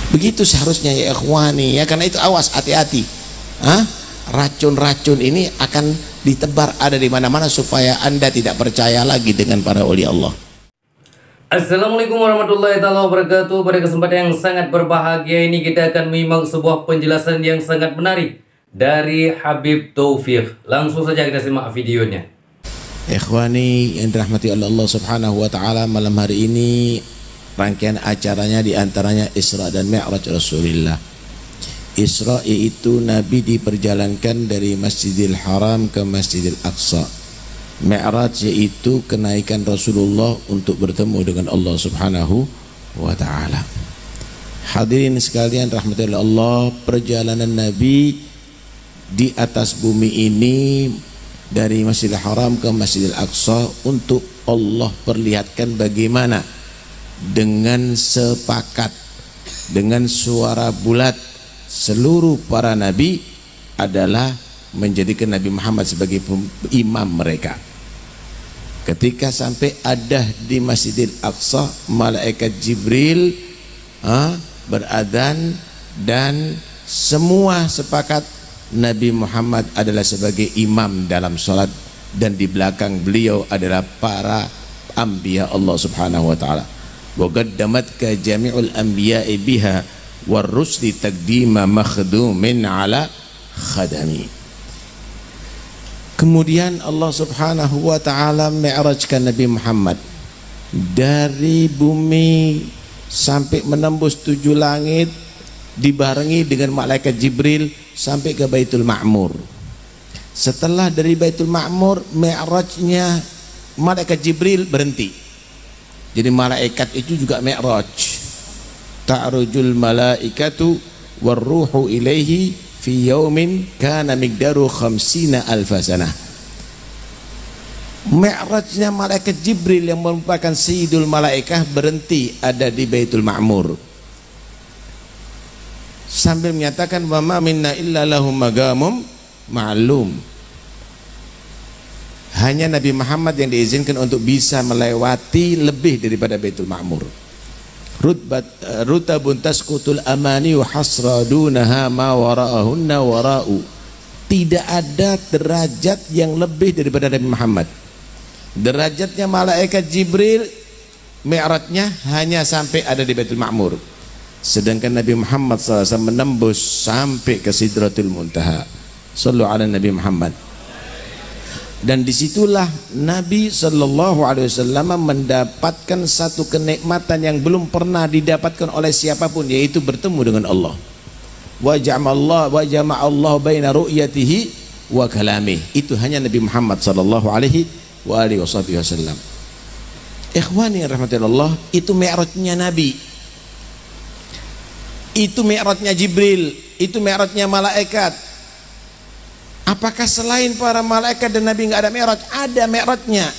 Begitu seharusnya ya ikhwani ya. Karena itu awas, hati-hati. Racun-racun ini akan ditebar ada di mana-mana supaya Anda tidak percaya lagi dengan para wali Allah. Assalamualaikum warahmatullahi wabarakatuh. Pada kesempatan yang sangat berbahagia ini kita akan menyimak sebuah penjelasan yang sangat menarik dari Habib Taufik. Langsung saja kita simak videonya. Ikhwani yang dirahmati oleh Allah Subhanahu wa taala, malam hari ini rangkaian acaranya diantaranya Isra dan Mi'raj Rasulullah. Isra yaitu Nabi diperjalankan dari Masjidil Haram ke Masjidil Aqsa. Mi'raj yaitu kenaikan Rasulullah untuk bertemu dengan Allah Subhanahu wa taala. Hadirin sekalian rahmatullahi Allah, perjalanan Nabi di atas bumi ini dari Masjidil Haram ke Masjidil Aqsa untuk Allah perlihatkan bagaimana dengan sepakat, dengan suara bulat seluruh para nabi adalah menjadikan Nabi Muhammad sebagai imam mereka. Ketika sampai ada di Masjidil Aqsa, malaikat Jibril beradzan dan semua sepakat Nabi Muhammad adalah sebagai imam dalam sholat, dan di belakang beliau adalah para anbiya Allah Subhanahu wa taala. Wa qaddamatka jami'ul anbiya'i biha war rusli taqdima makhdumin ala khadami. Kemudian Allah Subhanahu wa taala mi'rajkan Nabi Muhammad dari bumi sampai menembus 7 langit, dibarengi dengan malaikat Jibril sampai ke Baitul Ma'mur. Setelah dari Baitul Ma'mur, mi'rajnya malaikat Jibril berhenti. Jadi malaikat itu juga mi'raj. Ta'rujul malaikatu warruhu ilaihi fi yaumin kana miqdaru 50 alfa sanah. Mi'rajnya malaikat Jibril yang merupakan sayyidul malaikah berhenti ada di Baitul Ma'mur, sambil menyatakan wa ma minna illa lahum magamum ma'lum. Hanya Nabi Muhammad yang diizinkan untuk bisa melewati lebih daripada Baitul Ma'mur. Rutabun tasqutul amani wa hasradunaha ma wara'ahunna wara'u. Tidak ada derajat yang lebih daripada Nabi Muhammad. Derajatnya malaikat Jibril, mi'rajnya hanya sampai ada di Baitul Ma'mur. Sedangkan Nabi Muhammad SAW menembus sampai ke Sidratul Muntaha. Sallu ala Nabi Muhammad. Dan disitulah Nabi SAW mendapatkan satu kenikmatan yang belum pernah didapatkan oleh siapapun, yaitu bertemu dengan Allah. Wa jama'allahu baina ru'yatihi wa kalamih. Itu hanya Nabi Muhammad SAW. Ikhwani rahmatullah, itu mi'rajnya Nabi. Itu mi'rajnya Jibril, itu mi'rajnya malaikat. Apakah selain para malaikat dan Nabi nggak ada mi'raj? Ada mi'rajnya,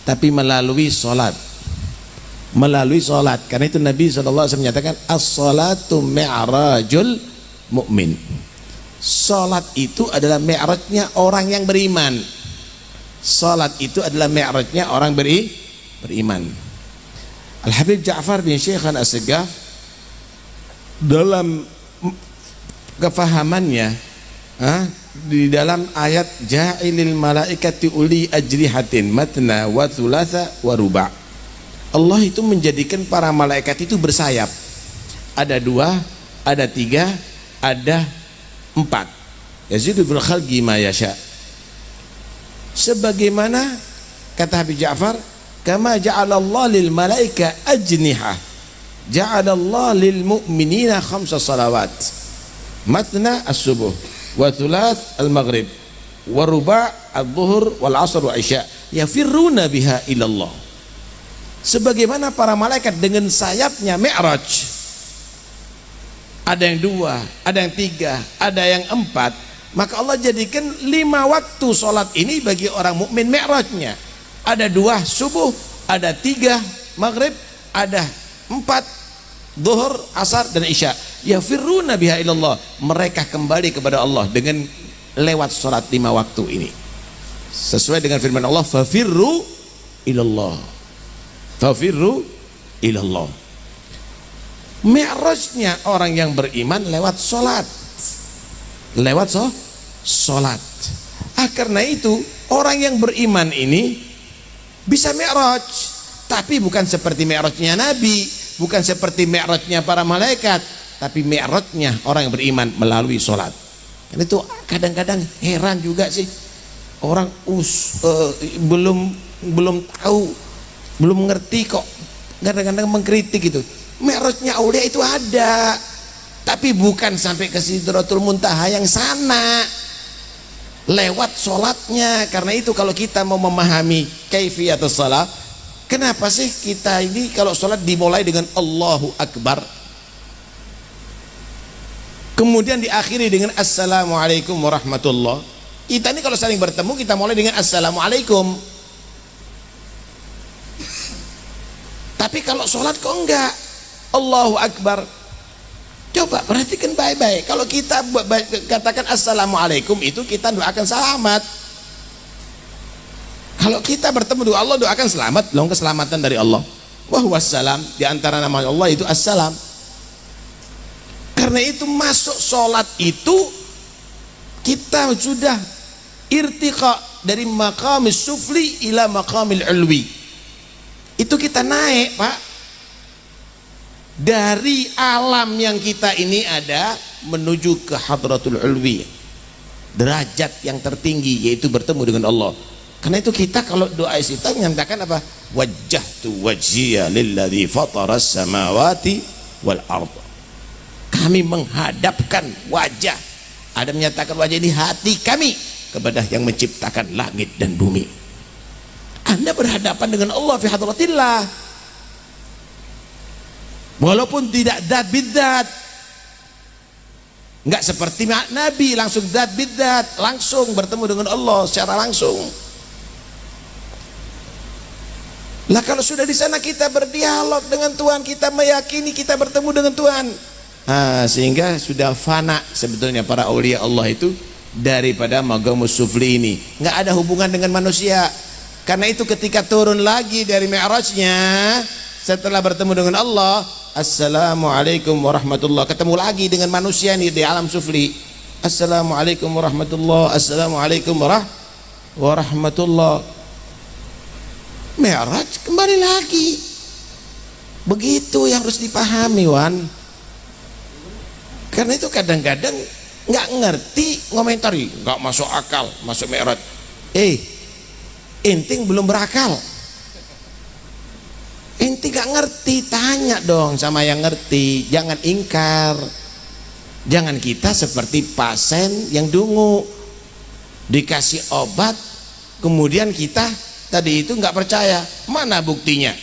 tapi melalui sholat. Melalui sholat. Karena itu Nabi SAW menyatakan as-salatu mi'rajul mu'min. Sholat itu adalah mi'rajnya orang yang beriman. Sholat itu adalah mi'rajnya orang beriman. Al-Habib Ja'far bin Syekhan As-Segaf dalam kefahamannya di dalam ayat ja'ilil malaikati uli ajrihatin matna wa thulatha wa ruba', Allah itu menjadikan para malaikat itu bersayap. Ada 2, ada 3, ada 4. Yazidu fil khalqi ma yasha. Sebagaimana kata Habib Ja'far, kama ja'alallah lil malaika ajnihah, ja'alallah lil mu'minina 5 salawat. Matna as-subuh wa thulath al-maghrib wa ruba' al-zuhur wal asr wa isya yafirruna biha ilallah. Sebagaimana para malaikat dengan sayapnya mi'raj, ada yang 2, ada yang 3, ada yang 4, maka Allah jadikan 5 waktu sholat ini bagi orang mukmin mi'rajnya. Ada 2 subuh, ada 3 maghrib, ada 4 zuhur, asar dan isya. Yafirruna biha ilallah, mereka kembali kepada Allah dengan lewat sholat 5 waktu ini, sesuai dengan firman Allah, fafirru ilallah, fafirru ilallah. Mi'rajnya orang yang beriman lewat sholat, lewat sholat. Karena itu orang yang beriman ini bisa mi'raj, tapi bukan seperti mi'rajnya Nabi, bukan seperti mi'rajnya para malaikat, tapi mi'rajnya orang yang beriman melalui sholat. Dan itu kadang-kadang heran juga sih, orang belum tahu, belum ngerti kok kadang-kadang mengkritik itu. Mi'rajnya aulia itu ada, tapi bukan sampai ke Sidratul Muntaha yang sana, lewat sholatnya. Karena itu kalau kita mau memahami kaifiyatus shalah, kenapa sih kita ini kalau sholat dimulai dengan Allahu Akbar, kemudian diakhiri dengan Assalamualaikum warahmatullah. Kita ini kalau saling bertemu kita mulai dengan Assalamualaikum, tapi kalau sholat kok enggak, Allahu Akbar. Coba perhatikan baik-baik. Kalau kita katakan Assalamualaikum, itu kita doakan selamat. Kalau kita bertemu dengan Allah, doakan selamat, dong, keselamatan dari Allah. Wahwassalam, di antara nama Allah itu Assalam. Karena itu masuk sholat itu kita sudah irtiqa dari maqamis sufli ila maqamil ulwi. Itu kita naik, Pak, dari alam yang kita ini ada menuju ke hadratul ulwi, derajat yang tertinggi, yaitu bertemu dengan Allah. Karena itu kita kalau doa istiftah menyatakan apa? Wajjahtu wajhiya lilladzi fataras samawati wal ardh. Kami menghadapkan wajah, ada menyatakan wajah ini hati kami kepada yang menciptakan langit dan bumi. Anda berhadapan dengan Allah fi hadratillah, walaupun tidak dzat bidzat, enggak seperti Nabi langsung dzat bidzat, langsung bertemu dengan Allah secara langsung. Lah kalau sudah di sana kita berdialog dengan Tuhan, kita meyakini kita bertemu dengan Tuhan, sehingga sudah fana sebetulnya para aulia Allah itu daripada maqamus sufli ini, nggak ada hubungan dengan manusia. Karena itu ketika turun lagi dari mi'rajnya, setelah bertemu dengan Allah, Assalamualaikum warahmatullah, ketemu lagi dengan manusia nih di alam sufli. Assalamualaikum warahmatullah, Assalamualaikum warahmatullah. Mi'raj kembali lagi. Begitu yang harus dipahami, Wan. Karena itu kadang-kadang nggak ngerti, ngomentari, nggak masuk akal, masuk mi'raj. Inting belum berakal, inti gak ngerti, tanya dong sama yang ngerti, jangan ingkar. Jangan kita seperti pasien yang dungu, dikasih obat kemudian kita tadi itu nggak percaya, mana buktinya?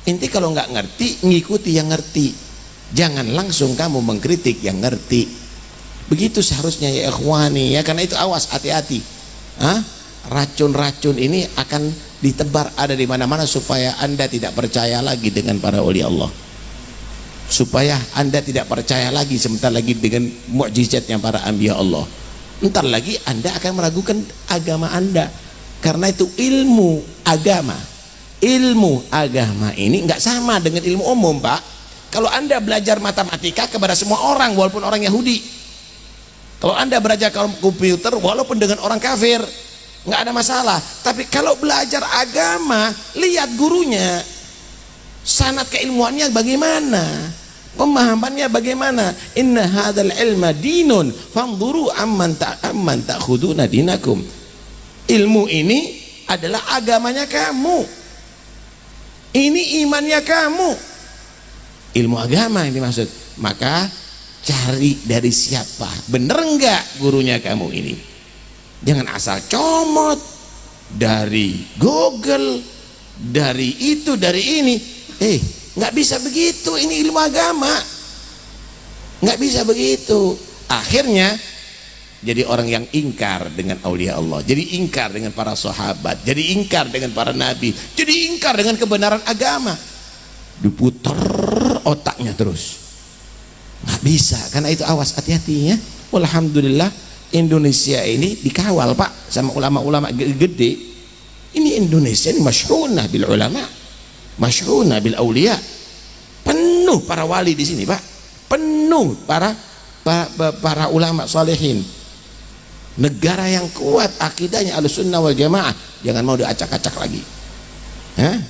Inti kalau nggak ngerti, ngikuti yang ngerti, jangan langsung kamu mengkritik yang ngerti. Begitu seharusnya ya ikhwani ya. Karena itu awas, hati-hati, racun-racun ini akan ditebar ada di mana-mana supaya Anda tidak percaya lagi dengan para wali Allah, supaya Anda tidak percaya lagi sebentar lagi dengan mukjizatnya para anbiya Allah. Entar lagi Anda akan meragukan agama Anda. Karena itu ilmu agama ini nggak sama dengan ilmu umum, Pak. Kalau Anda belajar matematika kepada semua orang walaupun orang Yahudi, kalau Anda belajar komputer walaupun dengan orang kafir, nggak ada masalah. Tapi kalau belajar agama, lihat gurunya, sanad keilmuannya bagaimana, pemahamannya bagaimana. Inna hadzal ilma dinun fanzuru amman ta'khuduna dinakum. Ilmu ini adalah agamanya kamu, ini imannya kamu, ilmu agama yang dimaksud. Maka cari dari siapa, bener enggak gurunya kamu ini. Jangan asal comot dari Google, dari itu, dari ini. Nggak bisa begitu, ini ilmu agama, nggak bisa begitu. Akhirnya jadi orang yang ingkar dengan aulia Allah, jadi ingkar dengan para sahabat, jadi ingkar dengan para nabi, jadi ingkar dengan kebenaran agama. Diputar otaknya terus, nggak bisa. Karena itu awas, hati-hati ya. Alhamdulillah Indonesia ini dikawal, Pak, sama ulama-ulama gede. Ini Indonesia ini masyhunah bil ulama, masyhunah bil aulia, penuh penuh para wali di sini, Pak. Penuh para ulama salihin. Negara yang kuat akidahnya Ahlussunnah wal Jamaah, jangan mau diacak-acak lagi.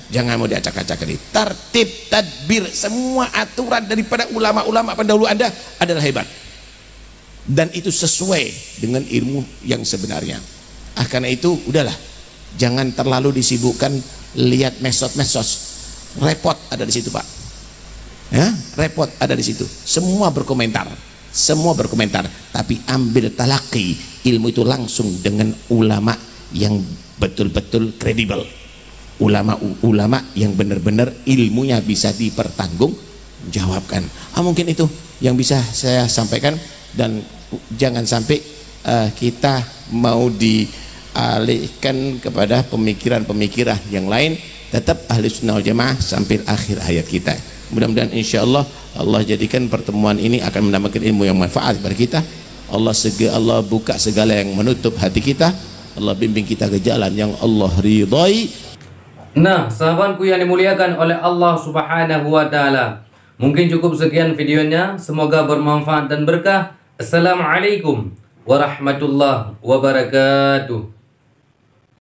Jangan mau diacak-acak lagi. Tertib, tadbir, semua aturan daripada ulama-ulama pendahulu Anda adalah hebat. Dan itu sesuai dengan ilmu yang sebenarnya. Karena itu udahlah, jangan terlalu disibukkan lihat medsos. Repot ada di situ, Pak. Repot ada di situ. Semua berkomentar, tapi ambil talaki ilmu itu langsung dengan ulama yang betul-betul kredibel, ulama yang benar-benar ilmunya bisa dipertanggungjawabkan. Mungkin itu yang bisa saya sampaikan, dan jangan sampai kita mau dialihkan kepada pemikiran-pemikiran yang lain. Tetap Ahlussunnah wal Jamaah sampai akhir hayat kita. Mudah-mudahan insyaallah Allah jadikan pertemuan ini akan mendapatkan ilmu yang manfaat bagi kita. Allah buka segala yang menutup hati kita. Allah bimbing kita ke jalan yang Allah ridhai. Nah, sahabatku yang dimuliakan oleh Allah Subhanahu wa taala, mungkin cukup sekian videonya. Semoga bermanfaat dan berkah. Assalamualaikum warahmatullahi wabarakatuh.